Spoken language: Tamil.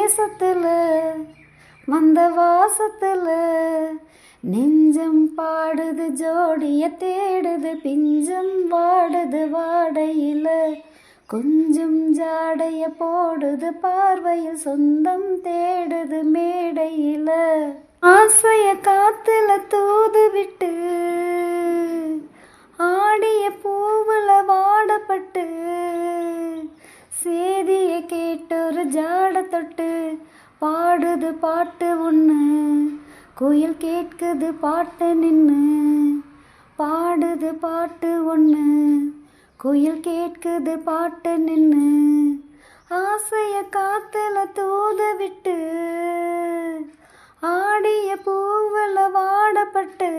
தேசத்துல வந்த வாசத்துல நெஞ்சம் பாடுது ஜோடிய தேடுது பிஞ்சம் வாடுது வாடையில கொஞ்சம் ஜாடைய போடுது பார்வையில் சொந்தம் தேடுது மேடையில ஆசைய காத்துல தூது விட்டு ஆடிய பூவுல வாடப்பட்டு சேதிய கேட்டொரு ஜாட தொட்டு பாடுது பாட்டு ஒன்று குயில் கேட்குது பாட்டு நின்று பாடுது பாட்டு ஒன்று குயில் கேட்குது பாட்டு நின்று ஆசைய காத்துல தூது விட்டு ஆடிய பூவுல வாடப்பட்டு